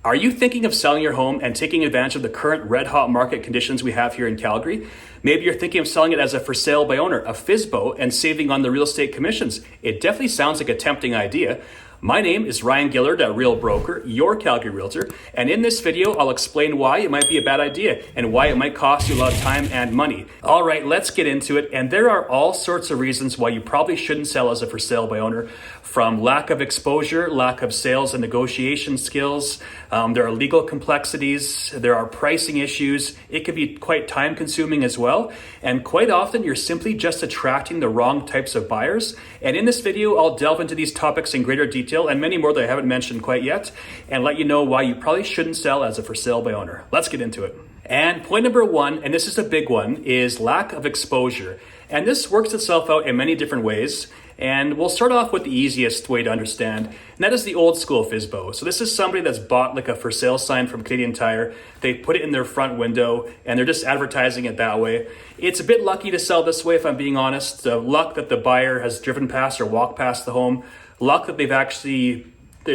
Are you thinking of selling your home and taking advantage of the current red hot market conditions we have here in Calgary? Maybe you're thinking of selling it as a for sale by owner, a FSBO, and saving on the real estate commissions. It definitely sounds like a tempting idea. My name is Ryan Gillard, a Real Broker, your Calgary Realtor, and in this video, I'll explain why it might be a bad idea and why it might cost you a lot of time and money. All right, let's get into it. And there are all sorts of reasons why you probably shouldn't sell as a for sale by owner, from lack of exposure, lack of sales and negotiation skills. There are legal complexities. There are pricing issues. It could be quite time consuming as well. And quite often, you're simply just attracting the wrong types of buyers. And in this video, I'll delve into these topics in greater detail and many more that I haven't mentioned quite yet, and let you know why you probably shouldn't sell as a for sale by owner. Let's get into it. And point number one, and this is a big one, is lack of exposure. And this works itself out in many different ways. And we'll start off with the easiest way to understand, and that is the old school FSBO. So this is somebody that's bought like a for sale sign from Canadian Tire. They put it in their front window and they're just advertising it that way. It's a bit lucky to sell this way, if I'm being honest. Luck that the buyer has driven past or walked past the home. Luck that they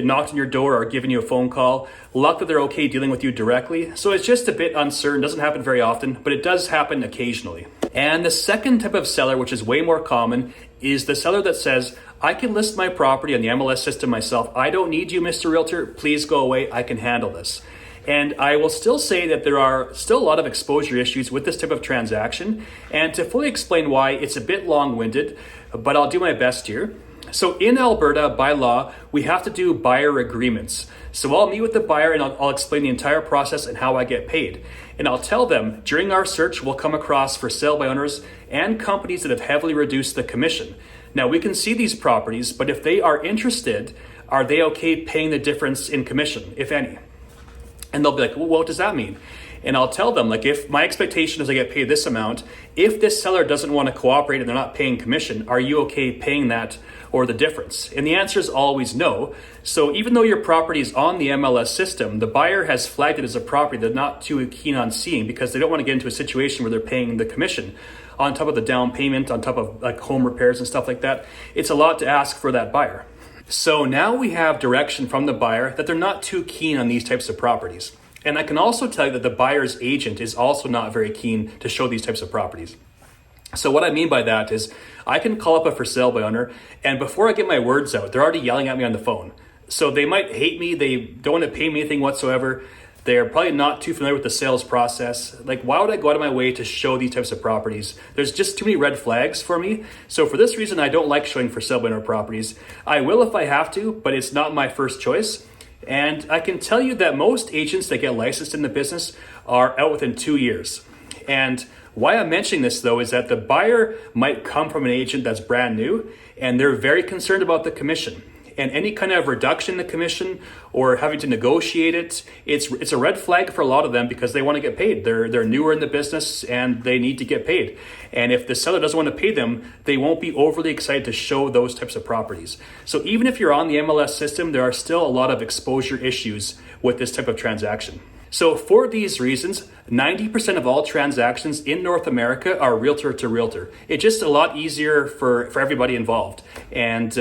knocked on your door or given you a phone call. Luck that they're okay dealing with you directly. So it's just a bit uncertain, doesn't happen very often, but it does happen occasionally. And the second type of seller, which is way more common, is the seller that says, I can list my property on the MLS system myself. I don't need you, Mr. Realtor. Please go away. I can handle this. And I will still say that there are still a lot of exposure issues with this type of transaction. And to fully explain why, it's a bit long-winded, but I'll do my best here. So in Alberta, by law, we have to do buyer agreements. So I'll meet with the buyer and I'll explain the entire process and how I get paid. And I'll tell them during our search, we'll come across for sale by owners and companies that have heavily reduced the commission. Now we can see these properties, but if they are interested, are they okay paying the difference in commission, if any? And they'll be like, well, what does that mean? And I'll tell them, like, if my expectation is I get paid this amount, if this seller doesn't want to cooperate and they're not paying commission, are you okay paying that or the difference? And the answer is always no. So even though your property is on the MLS system, the buyer has flagged it as a property they're not too keen on seeing because they don't want to get into a situation where they're paying the commission on top of the down payment, on top of like home repairs and stuff like that. It's a lot to ask for that buyer. So now we have direction from the buyer that they're not too keen on these types of properties. And I can also tell you that the buyer's agent is also not very keen to show these types of properties. So what I mean by that is I can call up a for sale by owner, and before I get my words out, they're already yelling at me on the phone. So they might hate me, they don't want to pay me anything whatsoever. They're probably not too familiar with the sales process. Like, why would I go out of my way to show these types of properties? There's just too many red flags for me. So for this reason, I don't like showing for sale by owner properties. I will if I have to, but it's not my first choice. And I can tell you that most agents that get licensed in the business are out within 2 years. And why I'm mentioning this, though, is that the buyer might come from an agent that's brand new, and they're very concerned about the commission. And any kind of reduction in the commission or having to negotiate it, it's a red flag for a lot of them because they want to get paid. They're newer in the business and they need to get paid. And if the seller doesn't want to pay them, they won't be overly excited to show those types of properties. So even if you're on the MLS system, there are still a lot of exposure issues with this type of transaction. So for these reasons, 90% of all transactions in North America are realtor to realtor. It's just a lot easier for everybody involved. And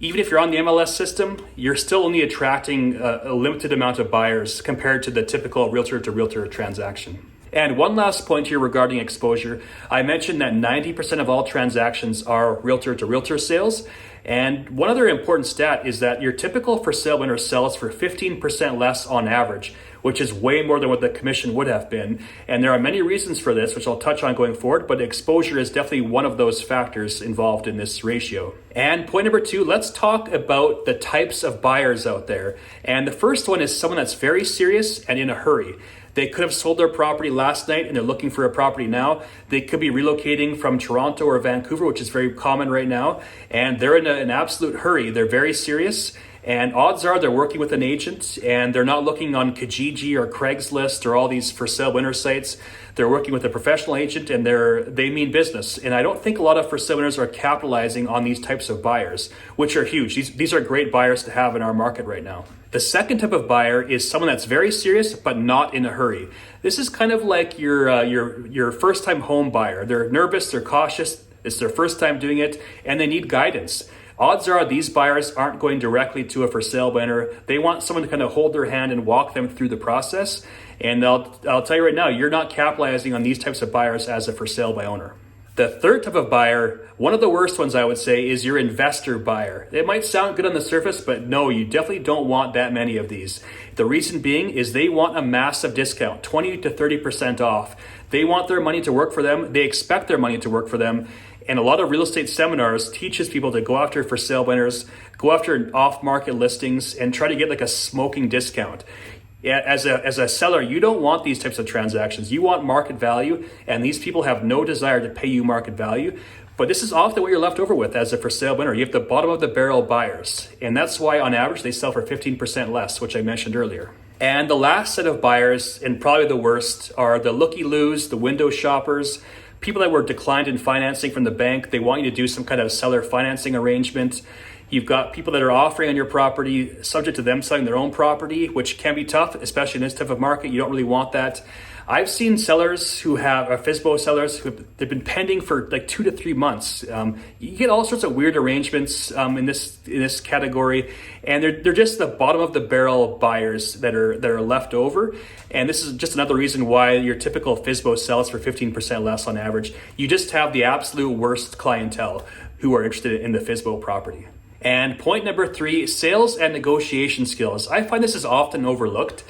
even if you're on the MLS system, you're still only attracting a limited amount of buyers compared to the typical realtor to realtor transaction. And one last point here regarding exposure. I mentioned that 90% of all transactions are realtor to realtor sales. And one other important stat is that your typical for sale winner sells for 15% less on average, which is way more than what the commission would have been. And there are many reasons for this, which I'll touch on going forward, but exposure is definitely one of those factors involved in this ratio. And point number two, let's talk about the types of buyers out there. And the first one is someone that's very serious and in a hurry. They could have sold their property last night and they're looking for a property now. They could be relocating from Toronto or Vancouver, which is very common right now. And they're in an absolute hurry. They're very serious. And odds are they're working with an agent and they're not looking on Kijiji or Craigslist or all these for sale winner sites. They're working with a professional agent and they mean business. And I don't think a lot of for sale winners are capitalizing on these types of buyers, which are huge. These are great buyers to have in our market right now. The second type of buyer is someone that's very serious but not in a hurry. This is kind of like your first-time home buyer. They're nervous, they're cautious, it's their first time doing it, and they need guidance. odds are these buyers aren't going directly to a for sale by owner. They want someone to kind of hold their hand and walk them through the process. And I'll tell you right now, you're not capitalizing on these types of buyers as a for sale by owner. The third type of buyer, one of the worst ones I would say, is your investor buyer. It might sound good on the surface, but no, you definitely don't want that many of these. The reason being is they want a massive discount, 20 to 30% off. They want their money to work for them. They expect their money to work for them. And a lot of real estate seminars teaches people to go after for sale buyers, go after off-market listings, and try to get like a smoking discount. As a seller, you don't want these types of transactions. You want market value, and these people have no desire to pay you market value. But this is often what you're left over with as a for sale winner. You have the bottom of the barrel buyers, and that's why on average they sell for 15% less, which I mentioned earlier. And the last set of buyers, and probably the worst, are the looky-loos, the window shoppers, people that were declined in financing from the bank. They want you to do some kind of seller financing arrangement. You've got people that are offering on your property subject to them selling their own property, which can be tough, especially in this type of market. You don't really want that. I've seen sellers who have, FSBO sellers, they've been pending for like 2 to 3 months. You get all sorts of weird arrangements in this category, and they're just the bottom of the barrel buyers that are left over. And this is just another reason why your typical FSBO sells for 15% less on average. You just have the absolute worst clientele who are interested in the FSBO property. And point number 3, sales and negotiation skills. I find this is often overlooked.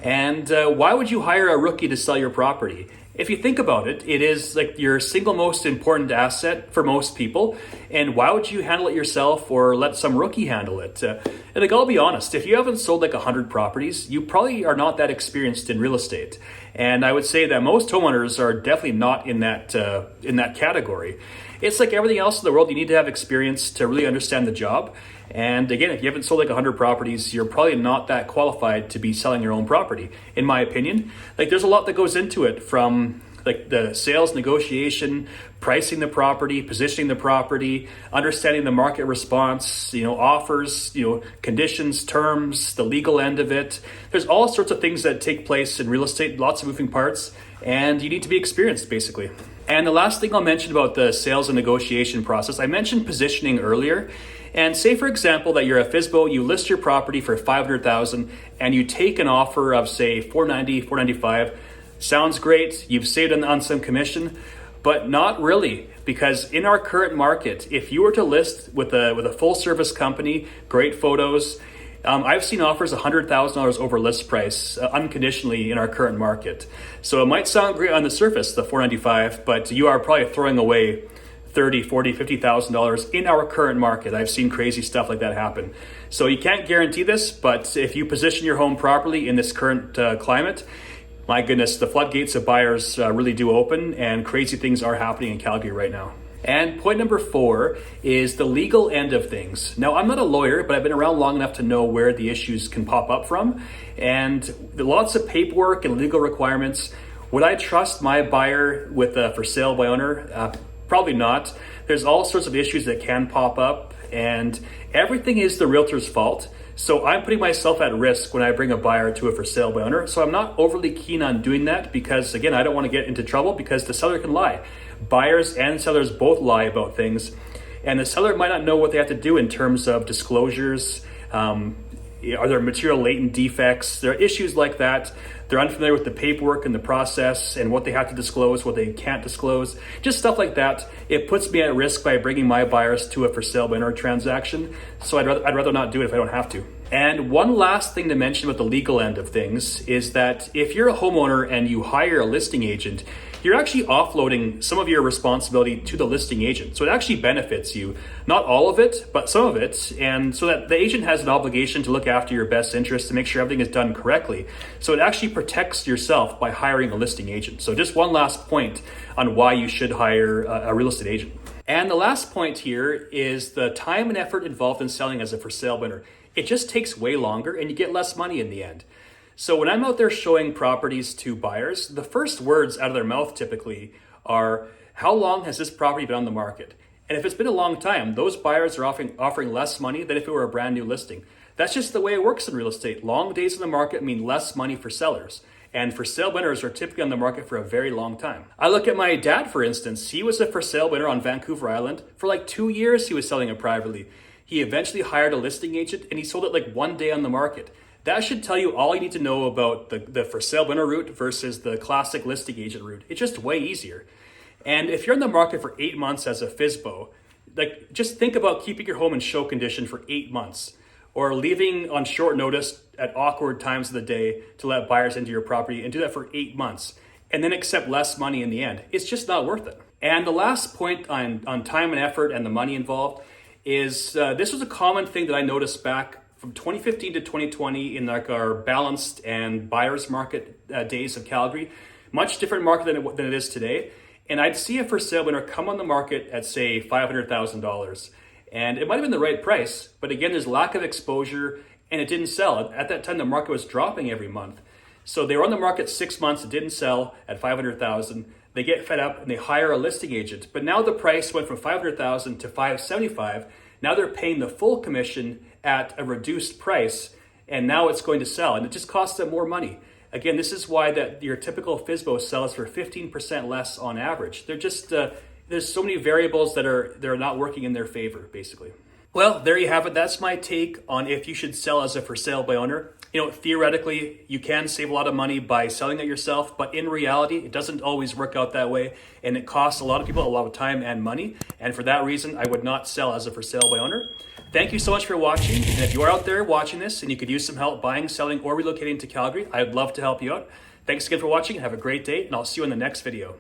And why would you hire a rookie to sell your property? If you think about it, it is like your single most important asset for most people. And why would you handle it yourself or let some rookie handle it? And like, I'll be honest, if you haven't sold like 100 properties, you probably are not that experienced in real estate. And I would say that most homeowners are definitely not in that category. It's like everything else in the world, you need to have experience to really understand the job. And again, if you haven't sold like 100 properties, you're probably not that qualified to be selling your own property, in my opinion. Like, there's a lot that goes into it, from like the sales negotiation, pricing the property, positioning the property, understanding the market response, offers, conditions, terms, the legal end of it. There's all sorts of things that take place in real estate, lots of moving parts, and you need to be experienced, basically. And the last thing I'll mention about the sales and negotiation process, I mentioned positioning earlier. And say, for example, that you're a FSBO, you list your property for $500,000 and you take an offer of, say, $490,000, $495,000. Sounds great. You've saved on some commission, but not really. Because in our current market, if you were to list with a full service company, great photos, I've seen offers $100,000 over list price unconditionally in our current market. So it might sound great on the surface, the $495,000, but you are probably throwing away $30,000, $40,000, $50,000 in our current market. I've seen crazy stuff like that happen. So you can't guarantee this, but if you position your home properly in this current climate, my goodness, the floodgates of buyers really do open, and crazy things are happening in Calgary right now. And point number 4 is the legal end of things. Now, I'm not a lawyer, but I've been around long enough to know where the issues can pop up from. And lots of paperwork and legal requirements. Would I trust my buyer with a for sale by owner? Probably not. There's all sorts of issues that can pop up, and everything is the realtor's fault. So I'm putting myself at risk when I bring a buyer to a for sale by owner. So I'm not overly keen on doing that because, again, I don't want to get into trouble because the seller can lie. Buyers and sellers both lie about things, and the seller might not know what they have to do in terms of disclosures. Are there material latent defects? There are issues like that. They're unfamiliar with the paperwork and the process and what they have to disclose, what they can't disclose, just stuff like that. It puts me at risk by bringing my buyers to a for sale by owner transaction. So I'd rather not do it if I don't have to. And one last thing to mention about the legal end of things is that if you're a homeowner and you hire a listing agent, you're actually offloading some of your responsibility to the listing agent. So it actually benefits you, not all of it, but some of it. And so that the agent has an obligation to look after your best interest to make sure everything is done correctly. So it actually protects yourself by hiring a listing agent. So just one last point on why you should hire a real estate agent. And the last point here is the time and effort involved in selling as a for sale bidder. It just takes way longer and you get less money in the end. So when I'm out there showing properties to buyers, the first words out of their mouth typically are, how long has this property been on the market? And if it's been a long time, those buyers are offering less money than if it were a brand new listing. That's just the way it works in real estate. Long days in the market mean less money for sellers. And for sale bidders are typically on the market for a very long time. I look at my dad, for instance. He was a for sale bidder on Vancouver Island. For like 2 years, he was selling it privately. He eventually hired a listing agent and he sold it like one day on the market. That should tell you all you need to know about the for sale by owner route versus the classic listing agent route. It's just way easier. And if you're in the market for 8 months as a FSBO, like just think about keeping your home in show condition for 8 months or leaving on short notice at awkward times of the day to let buyers into your property and do that for 8 months and then accept less money in the end. It's just not worth it. And the last point on time and effort and the money involved is this was a common thing that I noticed back from 2015 to 2020 in like our balanced and buyer's market days of Calgary. Much different market than it is today. And I'd see a for sale winner come on the market at say $500,000. And it might have been the right price, but again, there's lack of exposure and it didn't sell. At that time, the market was dropping every month. So they were on the market 6 months, it didn't sell at $500,000. They get fed up and they hire a listing agent. But now the price went from $500,000 to $575,000. Now they're paying the full commission at a reduced price, and now it's going to sell, and it just costs them more money. Again, this is why that your typical FSBO sells for 15% less on average. They're just there's so many variables that are not working in their favor, basically. Well, there you have it. That's my take on if you should sell as a for sale by owner. You know, theoretically, you can save a lot of money by selling it yourself, but in reality, it doesn't always work out that way, and it costs a lot of people a lot of time and money, and for that reason, I would not sell as a for sale by owner. Thank you so much for watching, and if you are out there watching this and you could use some help buying, selling, or relocating to Calgary, I'd love to help you out. Thanks again for watching, and have a great day, and I'll see you in the next video.